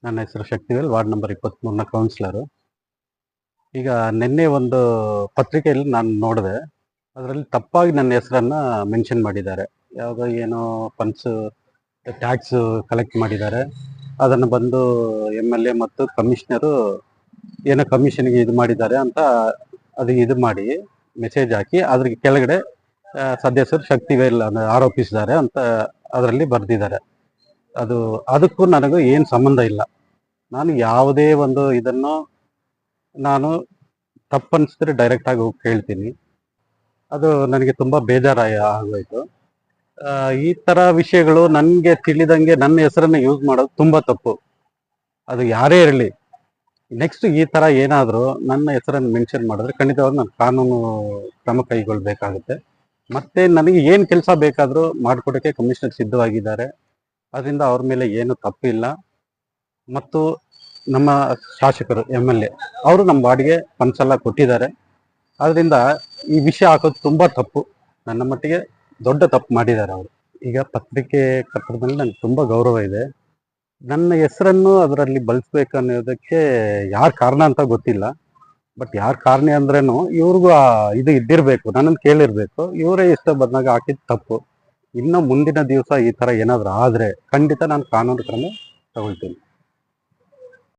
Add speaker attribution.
Speaker 1: ನನ್ನ ಹೆಸರು Shaktivel, ward number 23ನ councillor. ಈಗ ನಿನ್ನೆ ಒಂದು ಪತ್ರಿಕೆಯಲ್ಲಿ ನಾನು ನೋಡಿದೆ. ಅದರಲ್ಲಿ ತಪ್ಪಾಗಿ ನನ್ನ ಹೆಸರನ್ನ ಮೆನ್ಷನ್ ಮಾಡಿದ್ದಾರೆ. ಯಾವುದೋ ಏನೋ ಫಂಡ್ಸ್ ಟ್ಯಾಕ್ಸ್ ಕಲೆಕ್ಟ್ ಮಾಡಿದ್ದಾರೆ. ಅದನ್ನು ಬಂದು MLA ಮತ್ತು ಕಮಿಷನರು ಏನೋ ಕಮಿಷನ್ಗೆ ಇದು ಮಾಡಿದ್ದಾರೆ ಅಂತ ಅದು ಇದು ಮಾಡಿ ಮೆಸೇಜ್ ಹಾಕಿ ಅದ್ರ ಕೆಳಗಡೆ ಸದಸ್ಯರು ಶಕ್ತಿವೇಲ್ ಆರೋಪಿಸಿದ್ದಾರೆ ಅಂತ ಅದರಲ್ಲಿ ಬರೆದಿದ್ದಾರೆ. ಅದಕ್ಕೂ ನನಗೂ ಏನು ಸಂಬಂಧ ಇಲ್ಲ. ನಾನು ಯಾವುದೇ ಒಂದು ಇದನ್ನು ನಾನು ತಪ್ಪನ್ಸಿದ್ರೆ ಡೈರೆಕ್ಟ್ ಆಗಿ ಹೋಗಿ ಕೇಳ್ತೀನಿ. ಅದು ನನಗೆ ತುಂಬ ಆಗೋಯ್ತು. ಈ ಥರ ವಿಷಯಗಳು ನನಗೆ ತಿಳಿದಂಗೆ ನನ್ನ ಹೆಸರನ್ನು ಯೂಸ್ ಮಾಡೋದು ತುಂಬ ತಪ್ಪು. ಅದು ಯಾರೇ ಇರಲಿ, ನೆಕ್ಸ್ಟ್ ಈ ಥರ ಏನಾದರೂ ನನ್ನ ಹೆಸರನ್ನು ಮೆನ್ಷನ್ ಮಾಡಿದ್ರೆ ಖಂಡಿತವಾಗಿ ನಾನು ಕಾನೂನು ಕ್ರಮ ಕೈಗೊಳ್ಳಬೇಕಾಗುತ್ತೆ. ಮತ್ತು ನನಗೆ ಏನು ಕೆಲಸ ಬೇಕಾದರೂ ಮಾಡಿಕೊಡೋಕ್ಕೆ ಕಮಿಷನರ್ ಸಿದ್ಧವಾಗಿದ್ದಾರೆ. ಅದರಿಂದ ಅವ್ರ ಮೇಲೆ ಏನು ತಪ್ಪಿಲ್ಲ. ಮತ್ತು ನಮ್ಮ ಶಾಸಕರು MLA ಅವರು ನಮ್ಮ ವಾರ್ಡ್ಗೆ ಫಂಡ್ಸ್ ಎಲ್ಲ ಕೊಟ್ಟಿದ್ದಾರೆ. ಅದರಿಂದ ಈ ವಿಷಯ ಹಾಕೋದು ತುಂಬ ತಪ್ಪು. ನನ್ನ ಮಟ್ಟಿಗೆ ದೊಡ್ಡ ತಪ್ಪು ಮಾಡಿದ್ದಾರೆ ಅವರು. ಈಗ ಪತ್ರಿಕೆ ಕಟ್ಟಡ ಮೇಲೆ ನನಗೆ ತುಂಬ ಗೌರವ ಇದೆ. ನನ್ನ ಹೆಸರನ್ನು ಅದರಲ್ಲಿ ಬಳಸ್ಬೇಕನ್ನೋದಕ್ಕೆ ಯಾರು ಕಾರಣ ಅಂತ ಗೊತ್ತಿಲ್ಲ. ಬಟ್ ಯಾರು ಕಾರಣ ಅಂದ್ರೇನು ಇವ್ರಿಗೂ ಇದು ಇದ್ದಿರಬೇಕು, ನನ್ನನ್ನು ಕೇಳಿರಬೇಕು. ಇವರೇ ಇಷ್ಟ ಬಂದಾಗ ಹಾಕಿದ್ದು ತಪ್ಪು. ಇನ್ನು ಮುಂದಿನ ದಿವಸ ಈ ಥರ ಏನಾದರೂ ಆದರೆ ಖಂಡಿತ ನಾನು ಕಾನೂನು ಕ್ರಮ ತಗೊಳ್ತೀನಿ.